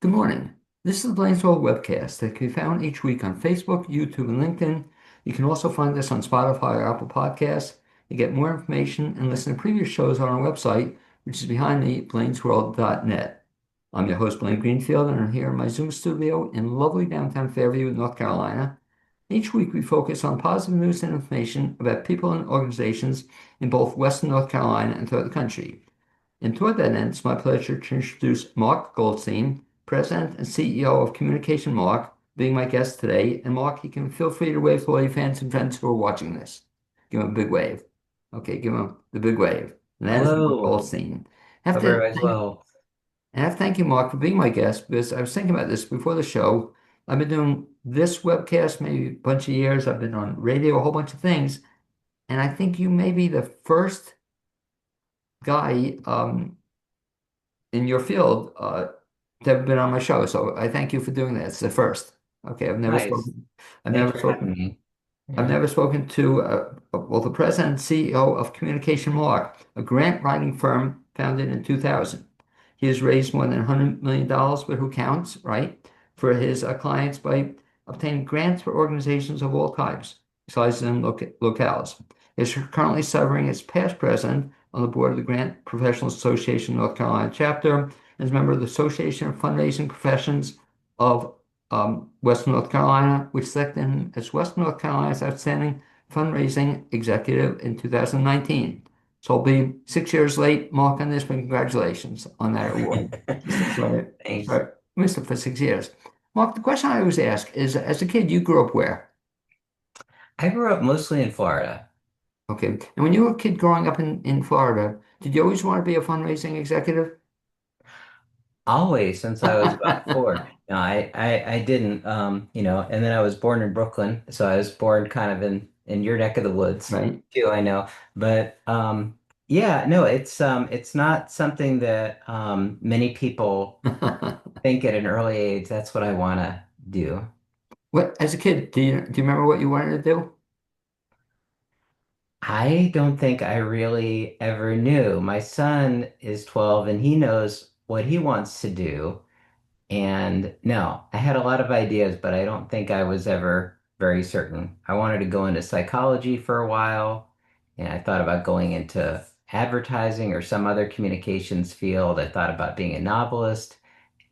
Good morning. This is the Blainsville webcast that can be found each week on Facebook, YouTube, and LinkedIn. You can also find us on Spotify or Apple Podcasts. You get more information and listen to previous shows on our website, which is behind me, blainsworld.net. I'm your host, Blaine Greenfield, and I'm here in my Zoom studio in lovely downtown Fairview, North Carolina. Each week, we focus on positive news and information about people and organizations in both Western North Carolina and throughout the country. And toward that end, it's my pleasure to introduce Mark Goldstein, President and CEO of Communication Mark, being my guest today. And Mark, you can feel free to wave to all your fans and friends who are watching this. Give him a big wave. Okay, give him the big wave. And that is Mark Hello. Goldstein. I have Hope to everybody's thank, well. I have to thank you, Mark, for being my guest because I was thinking about this before the show. I've been doing this webcast maybe a bunch of years. I've been on radio, a whole bunch of things. And I think you may be the first guy in your field that have been on my show. So I thank you for doing that. It's the first. Okay, Nice. I've Thanks never for having spoken, me. I've Yeah. never spoken to well, the president and CEO of Communication Mark, a grant writing firm founded in 2000. He has raised more than $100 million, but who counts, right, for his clients by obtaining grants for organizations of all types, sizes, and locales. He's currently serving as past president on the board of the Grant Professional Association North Carolina chapter, as a member of the Association of Fundraising Professions of Western North Carolina, which selected him as Western North Carolina's Outstanding Fundraising Executive in 2019. So I'll be 6 years late, Mark, on this, but congratulations on that award. Thanks. So I missed it for 6 years. Mark, the question I always ask is, as a kid, you grew up where? I grew up mostly in Florida. Okay. And when you were a kid growing up in Florida, did you always want to be a fundraising executive? Always since I was about four. No, I didn't, and then I was born in Brooklyn, so I was born kind of in your neck of the woods Right? too, I know. But yeah, no, it's not something that many people think at an early age. That's what I want to do. What, as a kid, do you remember what you wanted to do? I don't think I really ever knew. My son is 12 and he knows what he wants to do. And no, I had a lot of ideas, but I don't think I was ever very certain. I wanted to go into psychology for a while, and I thought about going into advertising or some other communications field. I thought about being a novelist.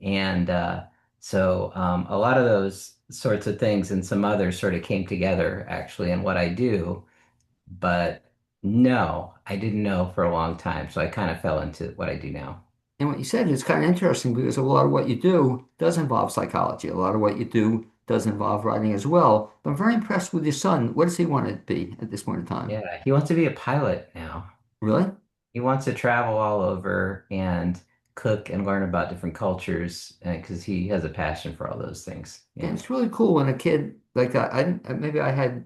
And a lot of those sorts of things and some others sort of came together actually in what I do. But no, I didn't know for a long time. So I kind of fell into what I do now. And what you said is kind of interesting because a lot of what you do does involve psychology. A lot of what you do does involve writing as well. But I'm very impressed with your son. What does he want to be at this point in time? Yeah, he wants to be a pilot now. Really? He wants to travel all over and cook and learn about different cultures because he has a passion for all those things. And Yeah. it's really cool when a kid like maybe I had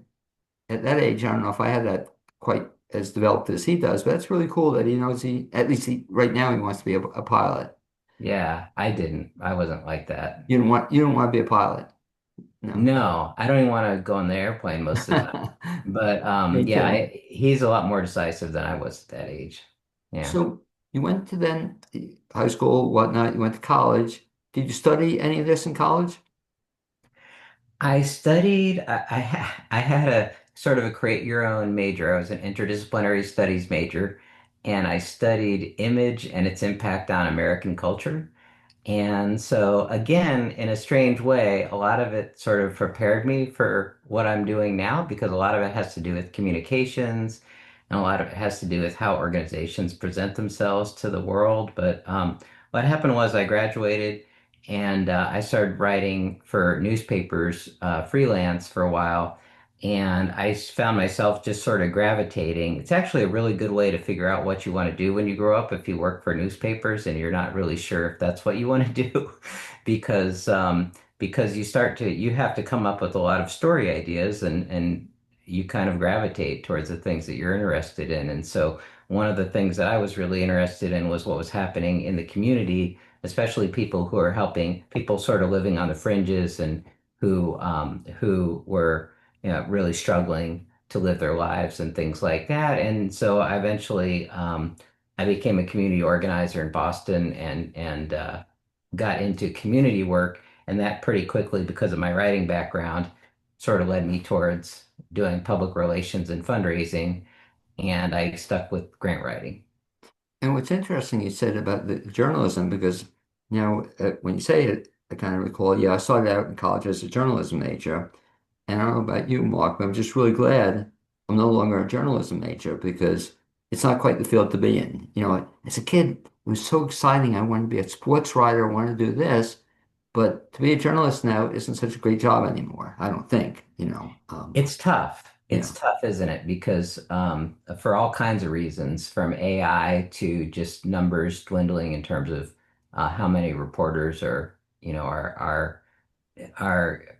at that age, I don't know if I had that quite as developed as he does, but it's really cool that he knows at least right now he wants to be a pilot. Yeah, I didn't. I wasn't like that. You don't want to be a pilot. No. No, I don't even want to go on the airplane most of the time. But Me yeah, too. he's a lot more decisive than I was at that age. Yeah. So you went to then high school, whatnot. You went to college. Did you study any of this in college? I had a sort of a create your own major. I was an interdisciplinary studies major, and I studied image and its impact on American culture. And so, again, in a strange way, a lot of it sort of prepared me for what I'm doing now because a lot of it has to do with communications and a lot of it has to do with how organizations present themselves to the world. But what happened was I graduated and I started writing for newspapers, freelance for a while. And I found myself just sort of gravitating. It's actually a really good way to figure out what you want to do when you grow up if you work for newspapers and you're not really sure if that's what you want to do, because because you have to come up with a lot of story ideas and you kind of gravitate towards the things that you're interested in. And so one of the things that I was really interested in was what was happening in the community, especially people who are helping people sort of living on the fringes and who were really struggling to live their lives and things like that. And so I eventually I became a community organizer in Boston and got into community work, and that pretty quickly, because of my writing background, sort of led me towards doing public relations and fundraising, and I stuck with grant writing. And what's interesting you said about the journalism, because when you say it, I kind of recall, yeah, I started out in college as a journalism major. And I don't know about you, Mark, but I'm just really glad I'm no longer a journalism major because it's not quite the field to be in. As a kid, it was so exciting. I wanted to be a sports writer, I wanted to do this. But to be a journalist now isn't such a great job anymore, I don't think. It's tough. It's Yeah. tough, isn't it? Because for all kinds of reasons, from AI to just numbers dwindling in terms of how many reporters are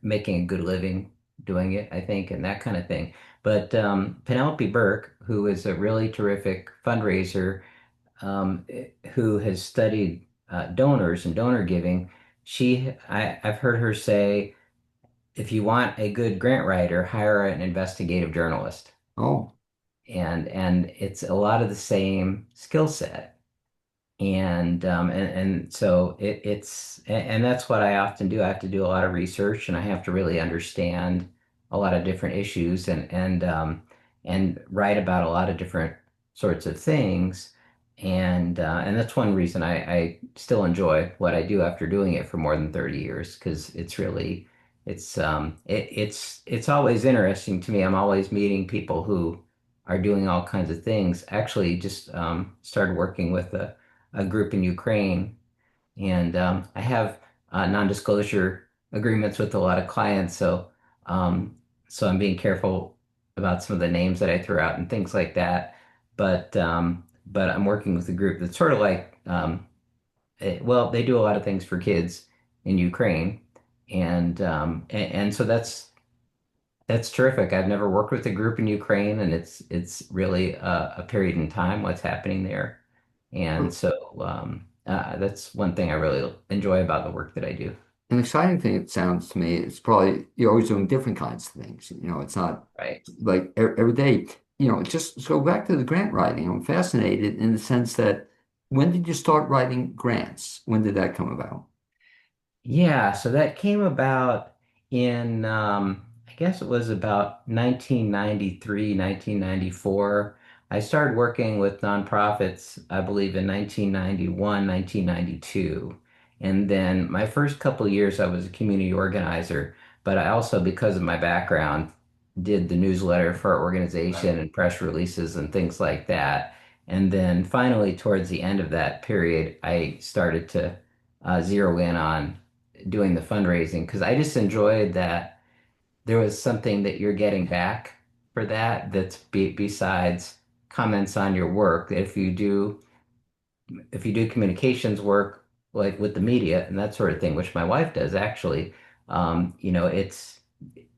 making a good living doing it, I think, and that kind of thing. But Penelope Burke, who is a really terrific fundraiser, who has studied donors and donor giving, I've heard her say, if you want a good grant writer, hire an investigative journalist. Oh, And it's a lot of the same skill set. And so and that's what I often do. I have to do a lot of research, and I have to really understand a lot of different issues, and write about a lot of different sorts of things. And that's one reason I still enjoy what I do after doing it for more than 30 years, because it's always interesting to me. I'm always meeting people who are doing all kinds of things. Actually, just started working with a group in Ukraine, and I have non-disclosure agreements with a lot of clients, um, so I'm being careful about some of the names that I throw out and things like that. But I'm working with a group that's sort of like, well, they do a lot of things for kids in Ukraine, and so that's terrific. I've never worked with a group in Ukraine, and it's really a period in time what's happening there. And so that's one thing I really enjoy about the work that I do. an exciting thing it sounds to me is probably you're always doing different kinds of things. It's not Right. like every day. Just go back to the grant writing. I'm fascinated in the sense that when did you start writing grants? When did that come about? Yeah, so that came about in, I guess it was about 1993, 1994. I started working with nonprofits, I believe, in 1991, 1992. And then my first couple of years, I was a community organizer, but I also, because of my background, did the newsletter for our organization and press releases and things like that. And then finally, towards the end of that period, I started to zero in on doing the fundraising, because I just enjoyed that there was something that you're getting back for that's besides comments on your work. If you do communications work like with the media and that sort of thing, which my wife does actually,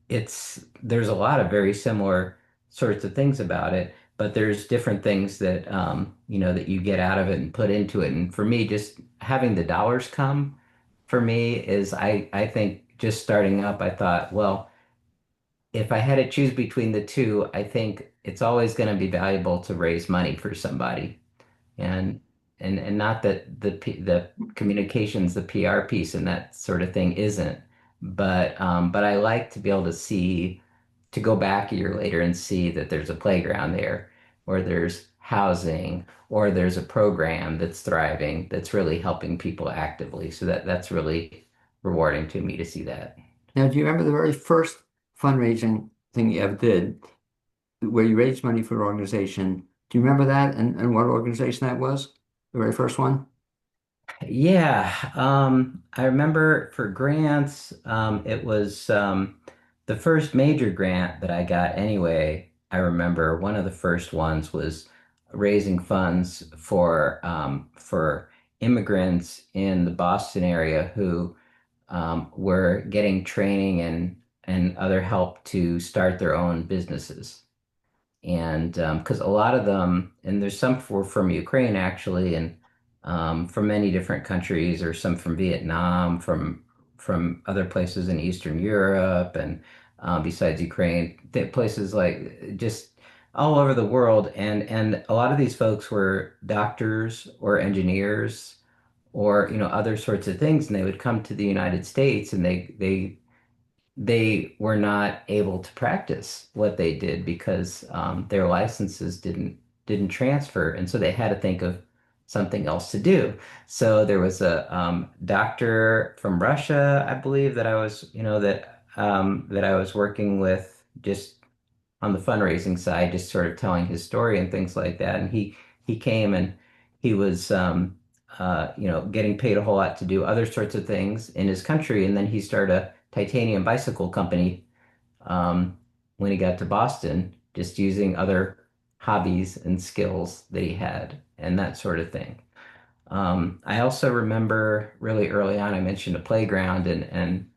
it's there's a lot of very similar sorts of things about it, but there's different things that you get out of it and put into it. And for me, just having the dollars come for me is, I think, just starting up, I thought, well, if I had to choose between the two, I think it's always going to be valuable to raise money for somebody. And not that the communications, the PR piece and that sort of thing isn't, but I like to be able to go back a year later and see that there's a playground there, or there's housing, or there's a program that's thriving, that's really helping people actively. So that's really rewarding to me to see that. Now, do you remember the very first fundraising thing you ever did where you raised money for an organization? Do you remember that and what organization that was? The very first one? Yeah, I remember for grants, it was the first major grant that I got anyway. I remember one of the first ones was raising funds for immigrants in the Boston area who were getting training and other help to start their own businesses. And because a lot of them, and there's some from Ukraine actually, and from many different countries, or some from Vietnam, from other places in Eastern Europe, and besides Ukraine, places like just all over the world. And a lot of these folks were doctors or engineers or other sorts of things, and they would come to the United States, and they were not able to practice what they did because their licenses didn't transfer, and so they had to think of something else to do. So there was a doctor from Russia, I believe, that I was, that I was working with just on the fundraising side, just sort of telling his story and things like that. And he came and he was getting paid a whole lot to do other sorts of things in his country, and then he started a titanium bicycle company when he got to Boston, just using other hobbies and skills that he had and that sort of thing. I also remember really early on, I mentioned a playground, and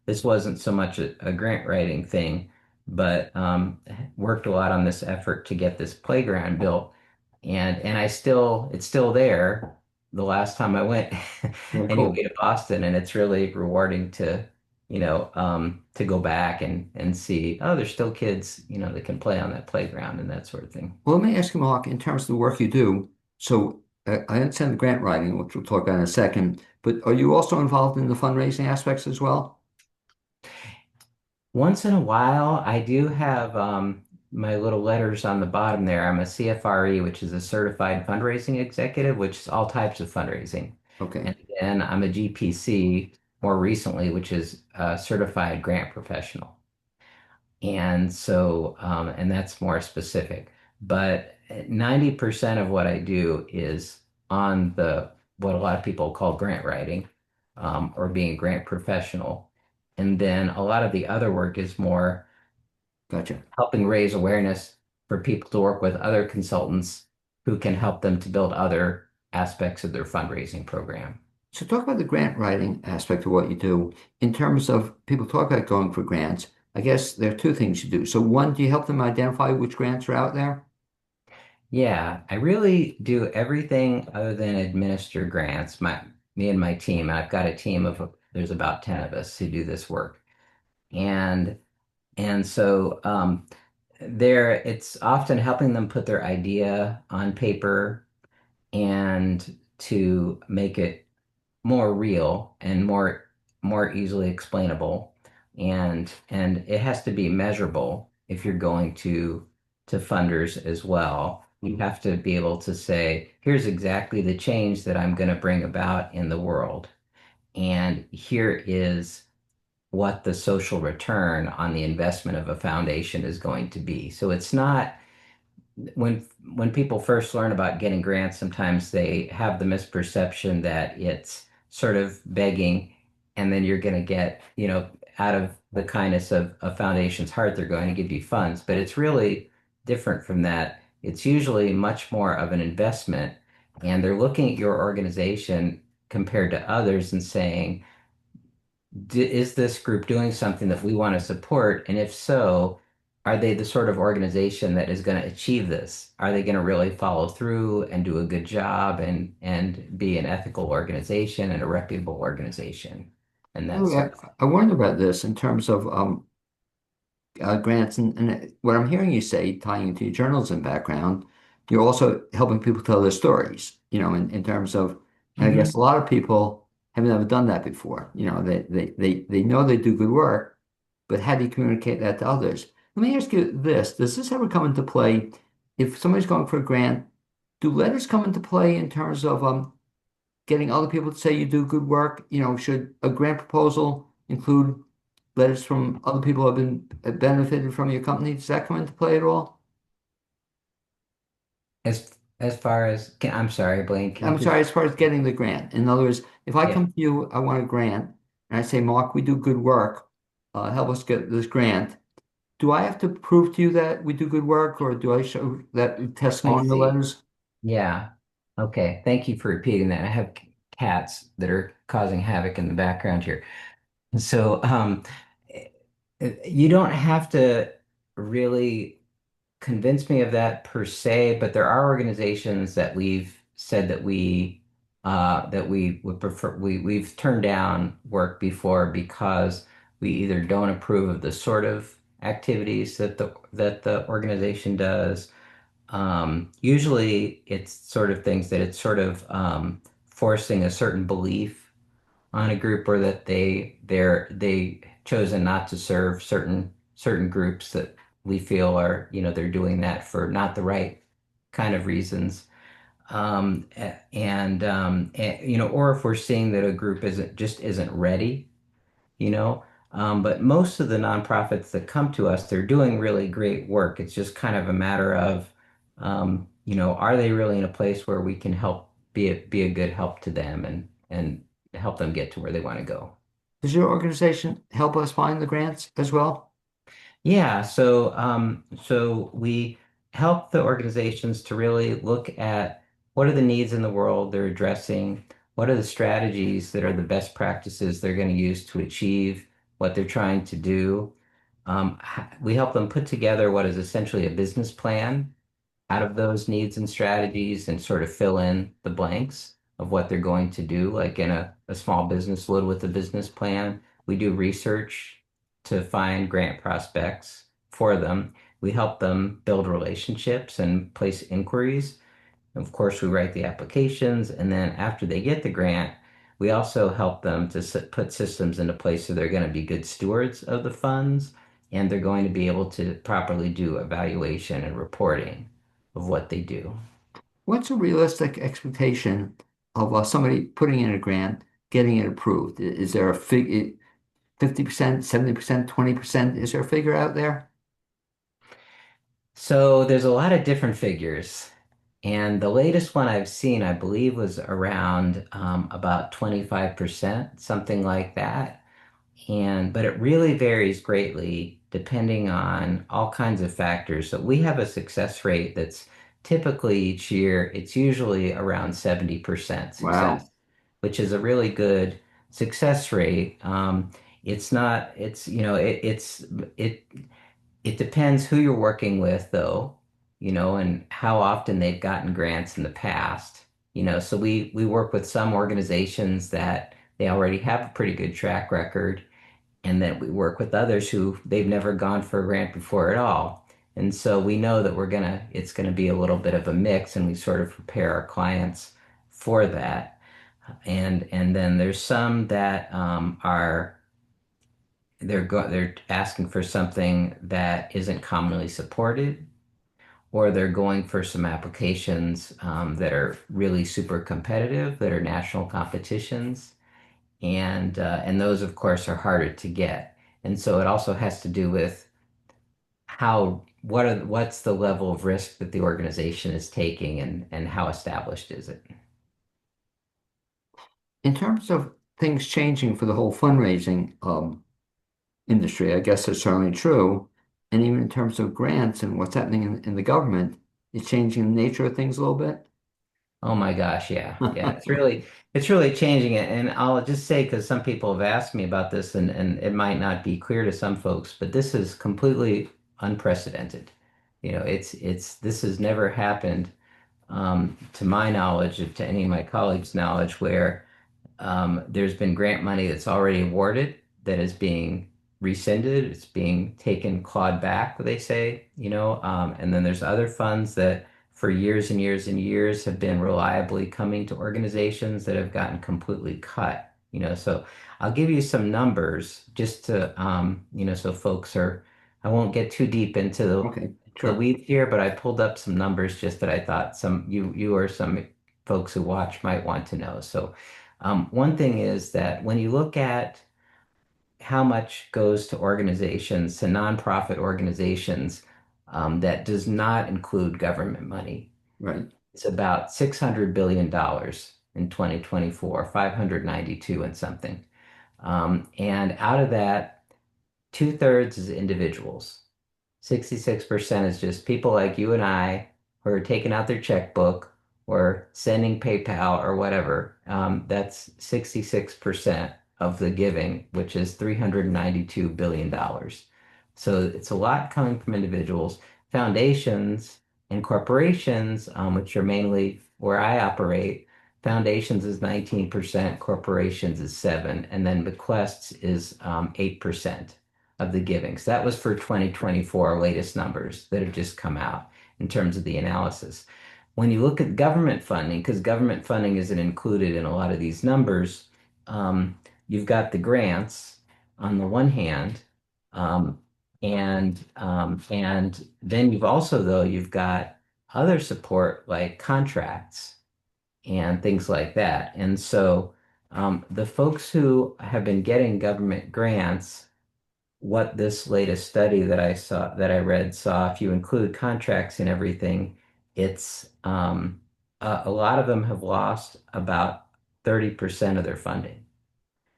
this wasn't so much a grant writing thing, but worked a lot on this effort to get this playground built. And it's still there. The last time I went Very anyway cool. to Boston, and it's really rewarding to go back and see, oh, there's still kids, that can play on that playground and that sort of thing. Well, let me ask you, Mark, in terms of the work you do. So I understand the grant writing, which we'll talk about in a second, but are you also involved in the fundraising aspects as well? Once in a while, I do have my little letters on the bottom there. I'm a CFRE, which is a certified fundraising executive, which is all types of fundraising. Okay. And then I'm a GPC more recently, which is a certified grant professional. And that's more specific. But 90% of what I do is on what a lot of people call grant writing, or being a grant professional. And then a lot of the other work is more Gotcha. helping raise awareness for people to work with other consultants who can help them to build other aspects of their fundraising program. So talk about the grant writing aspect of what you do. In terms of people talk about going for grants, I guess there are two things you do. So one, do you help them identify which grants are out there? Yeah, I really do everything other than administer grants. Me and my team, I've got a team of there's about 10 of us who do this work. And and so it's often helping them put their idea on paper and to make it more real and more easily explainable, and it has to be measurable if you're going to funders as well. You have to be able to say, here's exactly the change that I'm going to bring about in the world, and here is what the social return on the investment of a foundation is going to be. So it's not when people first learn about getting grants, sometimes they have the misperception that it's sort of begging, and then you're going to get, out of the kindness of a foundation's heart, they're going to give you funds. But it's really different from that. It's usually much more of an investment, and they're looking at your organization compared to others and saying, is this group doing something that we want to support? And if so, are they the sort of organization that is going to achieve this? Are they going to really follow through and do a good job and be an ethical organization and a reputable organization and that Oh, sort of thing? I wonder about this in terms of grants, and what I'm hearing you say, tying into your journalism background, you're also helping people tell their stories, in terms of, and I guess Hmm. a lot of people have never done that before. They know they do good work, but how do you communicate that to others? Let me ask you this. Does this ever come into play if somebody's going for a grant? Do letters come into play in terms of getting other people to say you do good work? Should a grant proposal include letters from other people who have benefited from your company? Does that come into play at all? As far as, I'm sorry, Blaine, can you I'm just, sorry, as far as getting the grant. In other words, if I yeah, come to you, I want a grant, and I say, Mark, we do good work. Help us get this grant. Do I have to prove to you that we do good work, or do I show that I testimonial see. letters? Yeah. Okay. Thank you for repeating that. I have cats that are causing havoc in the background here. So, you don't have to really convince me of that per se, but there are organizations that we've said that we would prefer we've turned down work before because we either don't approve of the sort of activities that the organization does. Usually it's sort of things that it's sort of forcing a certain belief on a group, or that they chosen not to serve certain groups that we feel are, they're doing that for not the right kind of reasons. Or if we're seeing that a group isn't ready, you know. But most of the nonprofits that come to us, they're doing really great work. It's just kind of a matter of, are they really in a place where we can help be a good help to them and help them get to where they want to go. Does your organization help us find the grants as well? Yeah, so we help the organizations to really look at what are the needs in the world they're addressing, what are the strategies that are the best practices they're going to use to achieve what they're trying to do. We help them put together what is essentially a business plan out of those needs and strategies and sort of fill in the blanks of what they're going to do, like in a small business would with a business plan. We do research to find grant prospects for them. We help them build relationships and place inquiries. Of course, we write the applications, and then after they get the grant, we also help them to put systems into place so they're going to be good stewards of the funds, and they're going to be able to properly do evaluation and reporting of what they do. What's a realistic expectation of somebody putting in a grant, getting it approved? Is there a figure, 50%, 70%, 20%? Is there a figure out there? So there's a lot of different figures. And the latest one I've seen, I believe, was around about 25%, something like that. But it really varies greatly depending on all kinds of factors. So we have a success rate that's typically each year, it's usually around 70% Wow. success, which is a really good success rate. It's not, it's, you know, it, it depends who you're working with, though, and how often they've gotten grants in the past. So we work with some organizations that they already have a pretty good track record, and then we work with others who they've never gone for a grant before at all. And so we know that it's gonna be a little bit of a mix, and we sort of prepare our clients for that. And then there's some that they're asking for something that isn't commonly supported, or they're going for some applications that are really super competitive, that are national competitions, and those, of course, are harder to get. And so it also has to do with what's the level of risk that the organization is taking, and how established is it? In terms of things changing for the whole fundraising industry, I guess it's certainly true. And even in terms of grants and what's happening in the government, it's changing the nature of things a little bit. Oh my gosh, yeah. Yeah, it's really changing it. And I'll just say, because some people have asked me about this, and it might not be clear to some folks, but this is completely unprecedented. This has never happened, to my knowledge, or to any of my colleagues' knowledge, where there's been grant money that's already awarded that is being rescinded. It's being taken, clawed back, they say, and then there's other funds that for years and years and years have been reliably coming to organizations that have gotten completely cut. So I'll give you some numbers just to, so folks I won't get too deep into Okay, the sure. weeds here, but I pulled up some numbers just that I thought you or some folks who watch might want to know. So one thing is that when you look at how much goes to organizations, to nonprofit organizations, that does not include government money, Right. it's about $600 billion dollars in 2024, 592 and something. And out of that, two-thirds is individuals. 66% is just people like you and I who are taking out their checkbook or sending PayPal or whatever. That's 66% of the giving, which is $392 billion. So it's a lot coming from individuals, foundations, and corporations, which are mainly where I operate. Foundations is 19%, corporations is 7%, and then bequests is 8% of the giving. So that was for 2024 latest numbers that have just come out in terms of the analysis. when you look at government funding, because government funding isn't included in a lot of these numbers, um, you've got the grants on the one hand, um, and then you've also though you've got other support like contracts and things like that. And so the folks who have been getting government grants, what this latest study that I saw that I read saw, if you include contracts and everything, it's a lot of them have lost about 30% of their funding,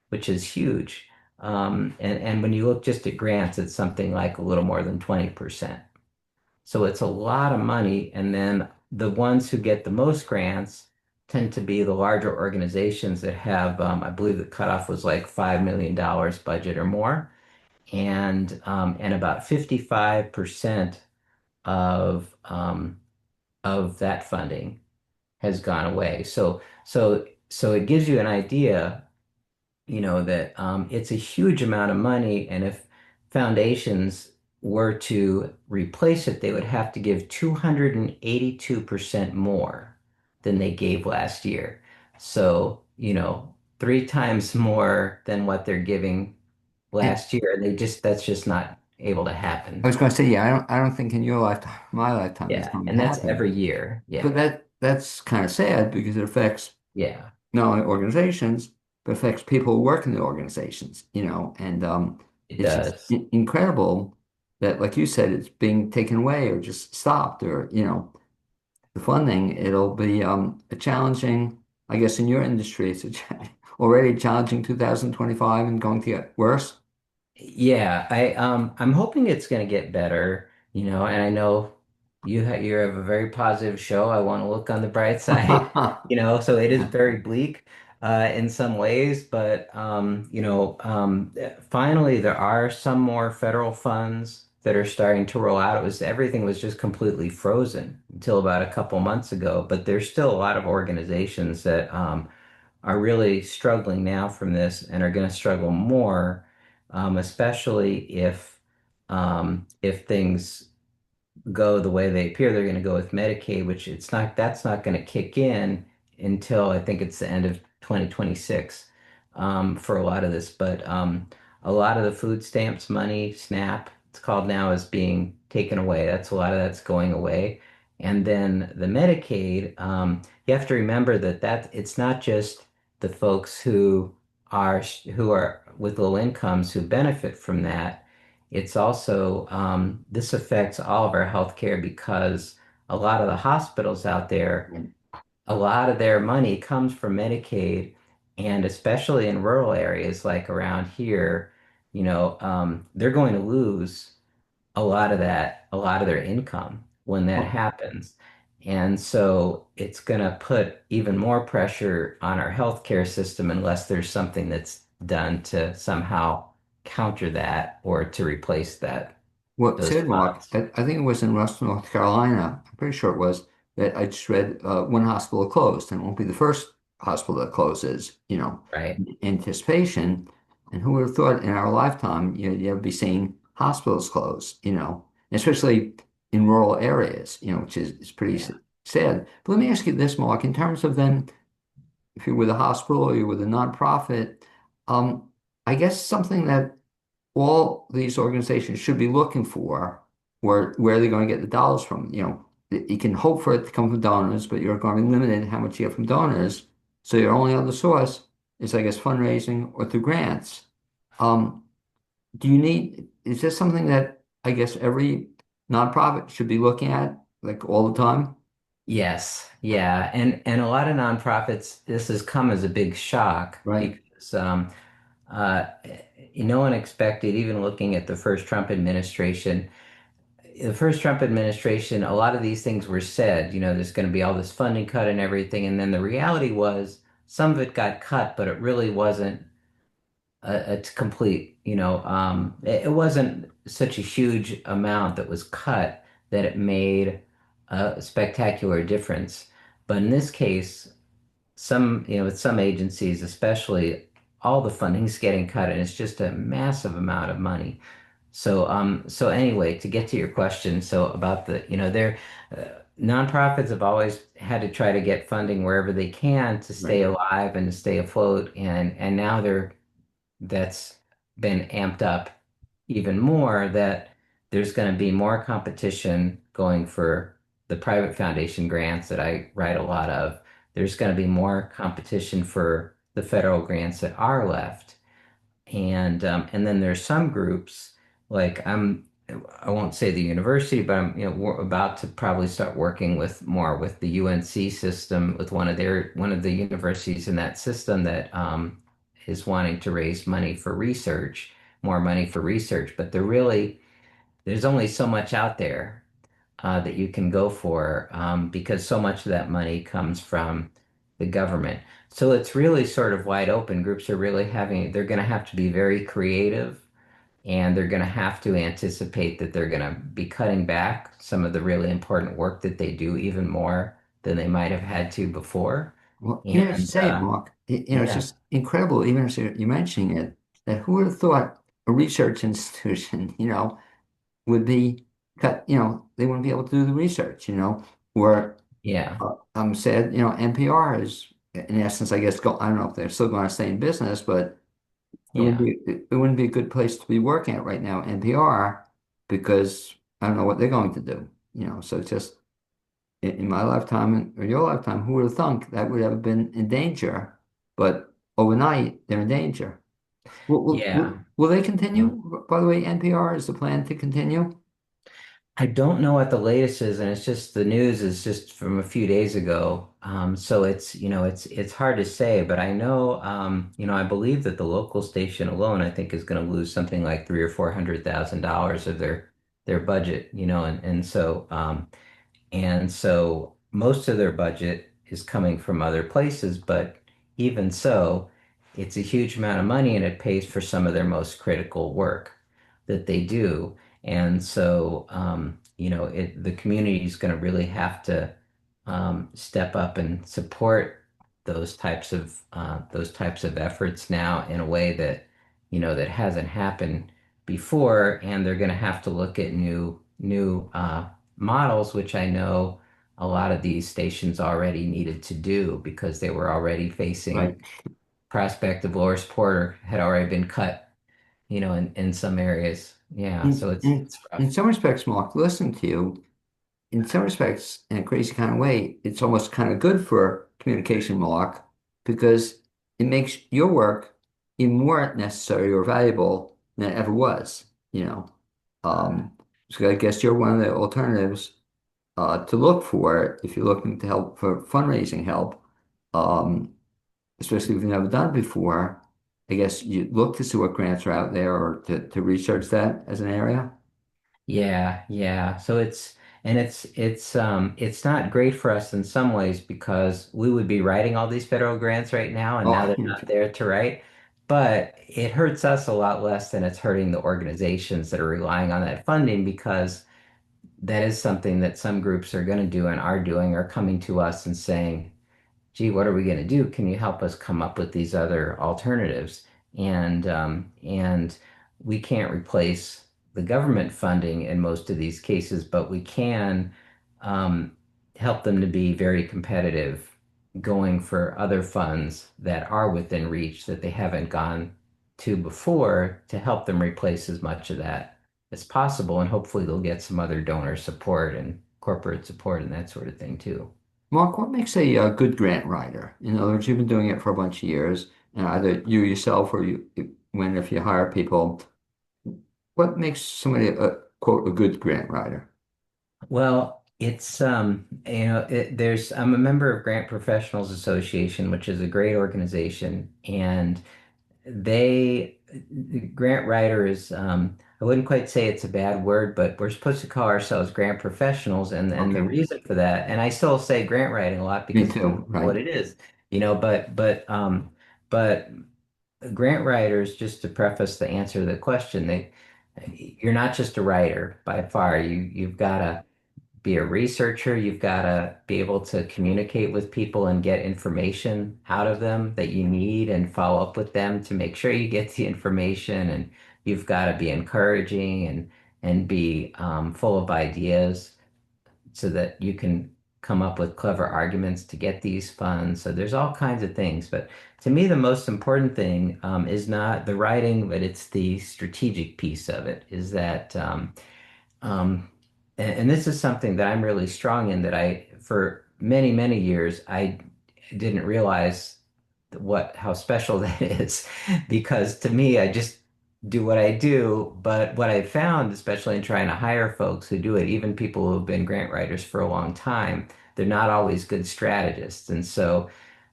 which is huge. And when you look just at grants, it's something like a little more than 20%. So it's a lot of money. And then the ones who get the most grants tend to be the larger organizations that have, I believe the cutoff was like $5 million budget or more. And about 55% of that funding has gone away. So it gives you an idea, that it's a huge amount of money, and if foundations were to replace it, they would have to give 282% more than they gave last year. So, three times more than what they're giving And last year. That's just not able to I happen. was going to say, yeah, I don't think in your lifetime, my lifetime, that's Yeah, going to and that's happen. every year. But Yeah, that's kind of sad because it affects yeah, not only organizations, but affects people who work in the organizations, and it it's just does. incredible that, like you said, it's being taken away or just stopped or, the funding. It'll be a challenging, I guess, in your industry, it's already challenging 2025 and going to get worse. Yeah, I'm hoping it's going to get better, and I know you have a very positive show. I want to look on the bright side, so it is very bleak in some ways, but finally there are some more federal funds that are starting to roll out. Everything was just completely frozen until about a couple months ago, but there's still a lot of organizations that are really struggling now from this and are going to struggle more, especially if things go the way they appear they're going to go with Medicaid, which that's not going to kick in until I think it's the end of 2026 for a lot of this. But a lot of the food stamps money, SNAP, it's called now, is being taken away. That's a lot of that's going away. And then the Medicaid, you have to remember that it's not just the folks who are with low incomes who benefit from that. It's also, this affects all of our healthcare because a lot of the hospitals out there, a lot of their money comes from Medicaid, and especially in rural areas like around here, they're going to lose a lot of their income when that happens. And so it's going to put even more pressure on our healthcare system unless there's something that's done to somehow counter that or to replace What those said, Mark, funds. I think it was in Russell, North Carolina. I'm pretty sure it was that I just read one hospital closed, and it won't be the first hospital that closes, Right? in anticipation. And who would have thought in our lifetime you'd be seeing hospitals close, especially in rural areas, which is pretty Yeah. sad. But let me ask you this, Mark, in terms of then, if you're with a hospital or you're with a nonprofit, um, I guess something that all these organizations should be looking for where they're going to get the dollars from. You can hope for it to come from donors, but you're going to be limited in how much you get from donors. So your only other source is, I guess, fundraising or through grants. Um, is this something that I guess every nonprofit should be looking at like all the time? Yes, yeah, and a lot of nonprofits, this has come as a big shock Right. because uh, no one expected, even looking at the first Trump administration, a lot of these things were said, there's going to be all this funding cut and everything. And then the reality was some of it got cut, but it really wasn't a complete, it wasn't such a huge amount that was cut that it made a spectacular difference. But in this case, with some agencies, especially, all the funding's getting cut, and it's just a massive amount of money. So anyway, to get to your question, so about the, nonprofits have always had to try to get funding wherever they can to stay Right. alive and to stay afloat, and now that's been amped up even more that there's going to be more competition going for the private foundation grants that I write a lot of. There's going to be more competition for the federal grants that are left. And then there's some groups like I won't say the university, but I'm we're about to probably start working with more with the UNC system with one of the universities in that system that is wanting to raise money for research, more money for research, but there's only so much out there that you can go for because so much of that money comes from the government. So it's really sort of wide open. Groups are really they're going to have to be very creative and they're going to have to anticipate that they're going to be cutting back some of the really important work that they do even more than they might have had to before. Well, as you And say, Mark, it's yeah, just incredible, even as you're mentioning it, that who would have thought a research institution, would be cut, they wouldn't be able to do the research, or yeah, I'm sad, NPR is, in essence, I guess, I don't know if they're still going to stay in business, but yeah, it wouldn't be a good place to be working at right now, NPR, because I don't know what they're going to do, so it's just in my lifetime or your lifetime, who would have thunk that would have been in danger? But overnight, they're in danger. yeah. Will they continue? By the way, NPR is the plan to continue? I don't know what the latest is, and it's just the news is just from a few days ago. So it's hard to say, but I know, I believe that the local station alone, I think, is going to lose something like three or $400,000 of their budget, and so most of their budget is coming from other places, but even so, it's a huge amount of money and it pays for some of their most critical work that they do. And so, the community is going to really have to step up and support those types of efforts now in a way that hasn't happened before. And they're going to have to look at new models, which I know a lot of these stations already needed to do because they were already facing Right. prospect of lower support or had already been cut, in some areas. Yeah, so In, in, it's in rough. some respects, Mark, listening to you, in some respects, in a crazy kind of way, it's almost kind of good for communication, Mark, because it makes your work even more necessary or valuable than it ever was, you know. Um, so I guess you're one of the alternatives to look for if you're looking to help for fundraising help, um, especially if you've never done it before. I guess you look to see what grants are out there or to research that as an area. Yeah, yeah. So it's not great for us in some ways because we would be writing all these federal grants right now and now Oh, they're not there to write. But it hurts us a lot less than it's hurting the organizations that are relying on that funding because that is something that some groups are going to do and are doing are coming to us and saying, gee, what are we going to do? Can you help us come up with these other alternatives? And we can't replace the government funding in most of these cases, but we can um, help them to be very competitive going for other funds that are within reach that they haven't gone to before to help them replace as much of that as possible. And hopefully they'll get some other donor support and corporate support and that sort of thing too. Mark, what makes a good grant writer? In other words, you've been doing it for a bunch of years, and either you yourself or if you hire people, what makes somebody quote a good grant writer? Well, it's there's I'm a member of Grant Professionals Association, which is a great organization, and they grant writers, I wouldn't quite say it's a bad word, but we're supposed to call ourselves grant professionals, and the Okay, reason for that, and I still say grant writing a lot me because people too, don't know what right? it is, but grant writers, just to preface the answer to the question, you're not just a writer by far. You've got to be a researcher. You've got to be able to communicate with people and get information out of them that you need and follow up with them to make sure you get the information. And you've got to be encouraging and be full of ideas so that you can come up with clever arguments to get these funds. So there's all kinds of things. But to me, the most important thing is not the writing, but it's the strategic piece of it. Is that um, and this is something that I'm really strong in that for many, many years, I didn't realize how special that is because to me, I just do what I do. But what I found, especially in trying to hire folks who do it, even people who have been grant writers for a long time, they're not always good strategists. And so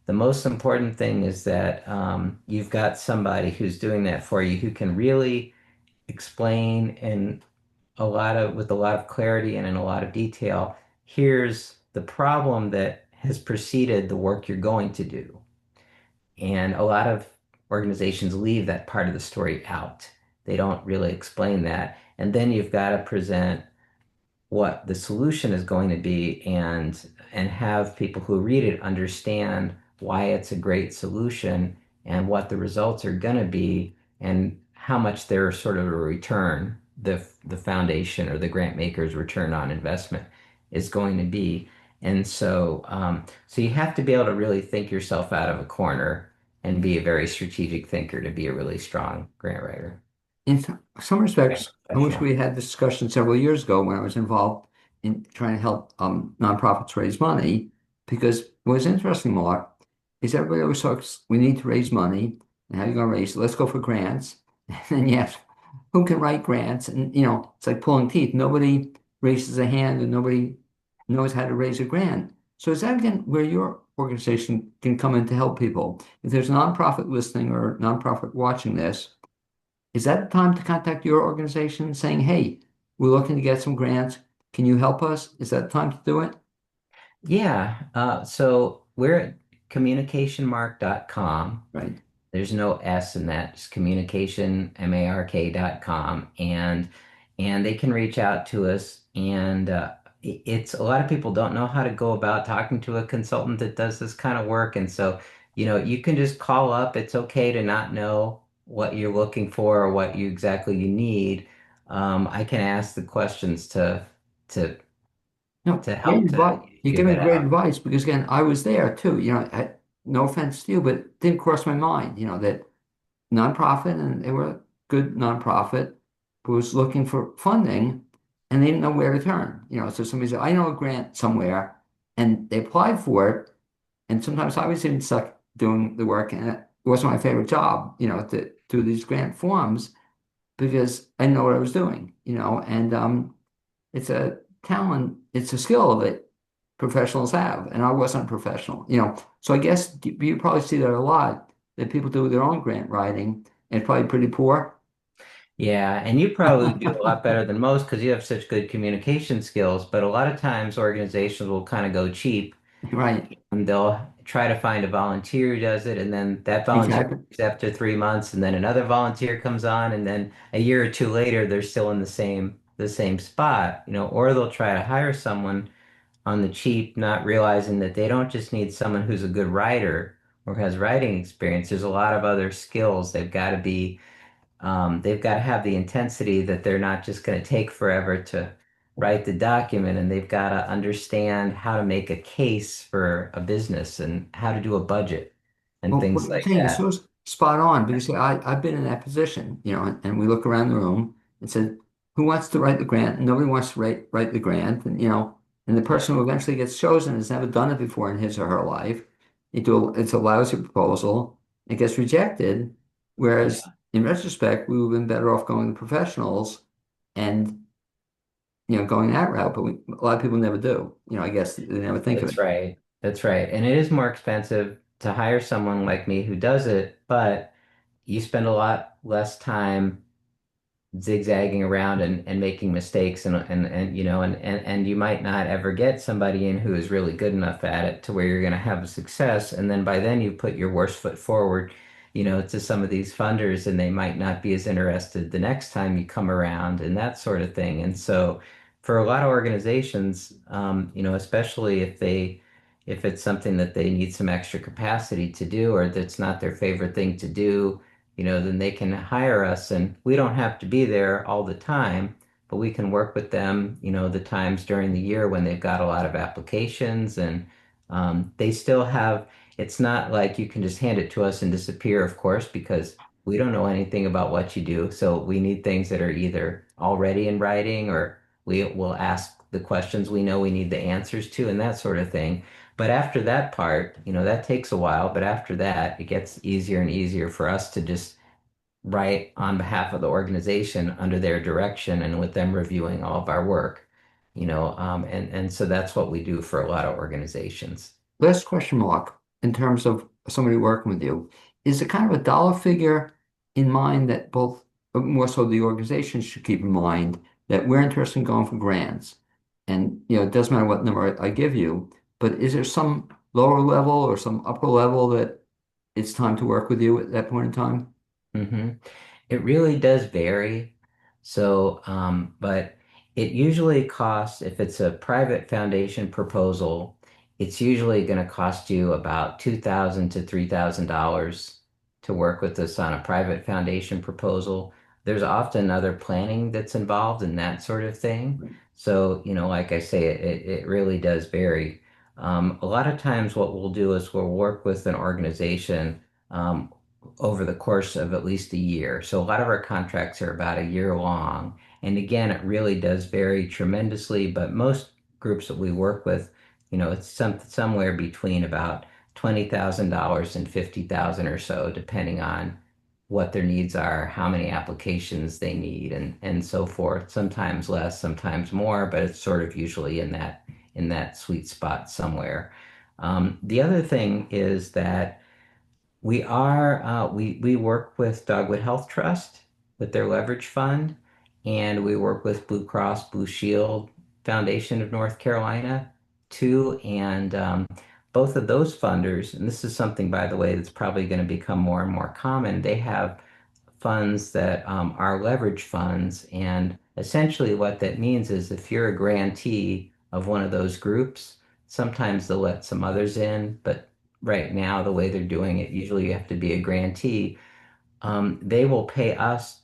the most important thing is that you've got somebody who's doing that for you who can really explain and with a lot of clarity and in a lot of detail. Here's the problem that has preceded the work you're going to do. And a lot of organizations leave that part of the story out. They don't really explain that. And then you've got to present what the solution is going to be and have people who read it understand why it's a great solution and what the results are going to be and how much their sort of a return the foundation or the grant maker's return on investment is going to be. And so you have to be able to really think yourself out of a corner and be a very strategic thinker to be a really strong grant writer. In some Grant respects, I wish professional. we had this discussion several years ago when I was involved in trying to help nonprofits raise money. Because what was interesting, Mark, is everybody always talks, we need to raise money. And how are you going to raise it? Let's go for grants. And then you have who can write grants? And, it's like pulling teeth. Nobody raises a hand and nobody knows how to raise a grant. So is that again where your organization can come in to help people? If there's a nonprofit listening or nonprofit watching this, is that the time to contact your organization saying, hey, we're looking to get some grants. Can you help us? Is that the time to do it? Yeah, so we're at communicationmark.com. Right. There's no S in that, just communicationmark.com. And they can reach out to us. And it's a lot of people don't know how to go about talking to a consultant that does this kind of work. And so, you can just call up. It's okay to not know what you're looking for or what you need. I can ask the questions to No, to great help to advice. You give figure me that great out. advice because again, I was there too. No offense to you, but it didn't cross my mind, that nonprofit and they were a good nonprofit who was looking for funding and they didn't know where to turn. So somebody said, I know a grant somewhere and they applied for it. And sometimes I was even stuck doing the work and it wasn't my favorite job, to do these grant forms because I didn't know what I was doing, and it's a talent, it's a skill that professionals have, and I wasn't a professional, So I guess you probably see that a lot that people do their own grant writing and it's probably pretty poor. Yeah, and you probably do a lot better than most because you have such good communication skills. But a lot of times organizations will kind of go cheap Right. and they'll try to find a volunteer who does it, and then that volunteer Exactly. leaves after 3 months, and then another volunteer comes on, and then a year or two later they're still in the same spot, or they'll try to hire someone on the cheap, not realizing that they don't just need someone who's a good writer or has writing experience. There's a lot of other skills they've got to have the intensity that they're not just going to take forever to write the document, and they've got to understand how to make a case for a business and how to do a budget and Well, what things you're like saying is that. so spot on because see, I've been in that position, and we look around the room and said, who wants to write the grant? And nobody wants to write the grant. And the Yeah, person who eventually gets chosen has never done it before in his or her life. It's a lousy proposal. It gets rejected. Whereas yeah, in retrospect, we would have been better off going to professionals and, going that route. But a lot of people never do. I guess they never think of that's it. right. That's right. And it is more expensive to hire someone like me who does it, but you spend a lot less time zigzagging around and making mistakes and you might not ever get somebody in who is really good enough at it to where you're going to have a success, and then by then you put your worst foot forward to some of these funders, and they might not be as interested the next time you come around and that sort of thing. And so for a lot of organizations, especially if it's something that they need some extra capacity to do or that's not their favorite thing to do, then they can hire us and we don't have to be there all the time, but we can work with them, the times during the year when they've got a lot of applications and they still have, it's not like you can just hand it to us and disappear, of course, because we don't know anything about what you do. So we need things that are either already in writing or we will ask the questions we know we need the answers to and that sort of thing. But after that part, that takes a while, but after that, it gets easier and easier for us to just write on behalf of the organization under their direction and with them reviewing all of our work, and so that's what we do for a lot of organizations. Last question, Mark, in terms of somebody working with you, is it kind of a dollar figure in mind that both, more so the organizations should keep in mind that we're interested in going for grants? And, it doesn't matter what number I give you, but is there some lower level or some upper level that it's time to work with you at that point in time? hmm It really does vary. So, but it usually costs, if it's a private foundation proposal, it's usually going to cost you about $2,000 to $3,000 to work with us on a private foundation proposal. There's often other planning that's involved in that sort of thing. So, like I say, it really does vary. A lot of times what we'll do is we'll work with an organization. Over the course of at least a year. So a lot of our contracts are about a year long. And again, it really does vary tremendously, but most groups that we work with, it's somewhere between about $20,000 and 50,000 or so, depending on what their needs are, how many applications they need, and so forth. Sometimes less, sometimes more, but it's sort of usually in that sweet spot somewhere. The other thing is that we work with Dogwood Health Trust with their leverage fund, and we work with Blue Cross Blue Shield Foundation of North Carolina too. And both of those funders, and this is something, by the way, that's probably going to become more and more common, they have funds that are leverage funds. And essentially, what that means is if you're a grantee of one of those groups, sometimes they'll let some others in, but right now, the way they're doing it, usually you have to be a grantee. They will pay us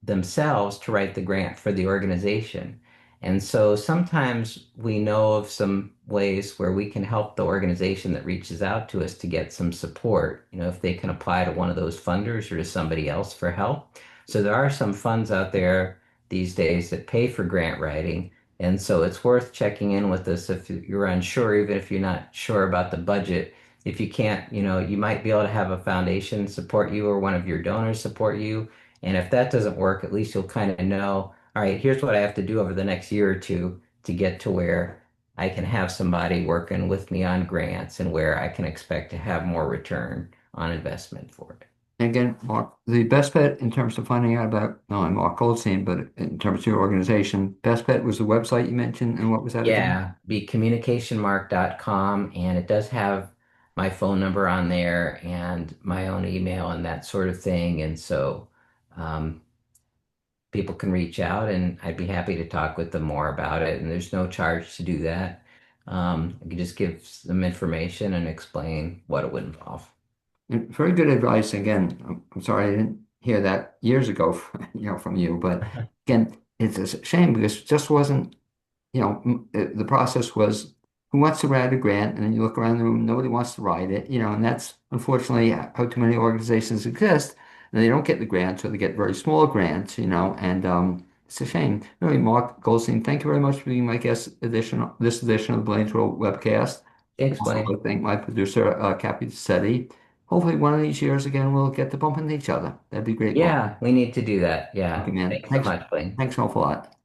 themselves to write the grant for the organization. And so sometimes we know of some ways where we can help the organization that reaches out to us to get some support, if they can apply to one of those funders or to somebody else for help. So there are some funds out there these days that pay for grant writing. And so it's worth checking in with us if you're unsure, even if you're not sure about the budget. If you can't, you might be able to have a foundation support you or one of your donors support you, and if that doesn't work, at least you'll kind of know, all right, here's what I have to do over the next year or two to get to where I can have somebody working with me on grants and where I can expect to have more return on investment for it. And again, Mark, the best bet in terms of finding out about, no, I'm Mark Goldstein, but in terms of your organization, best bet was the website you mentioned, and what was that again? Yeah, be communicationmark.com, and it does have my phone number on there and my own email and that sort of thing. And so um, people can reach out and I'd be happy to talk with them more about it. And there's no charge to do that. I can just give some information and explain what it would involve. And very good advice. Again, I'm sorry I didn't hear that years ago, from you. But again, it's a shame because it just wasn't, the process was who wants to write a grant, and then you look around the room, nobody wants to write it, and that's unfortunately how too many organizations exist, and they don't get the grants, or they get very small grants, and it's a shame. Really, Mark Goldstein, thank you very much for being my guest this edition of the Blaine's World webcast. Thanks, Also, I Blaine. thank my producer, Cappy Setti. Hopefully, one of these years again, we'll get to bump into each other. That'd be great, Mark. Yeah, we need to do that. Okay, Yeah. man. Thanks so much, Blaine. Thanks an awful lot.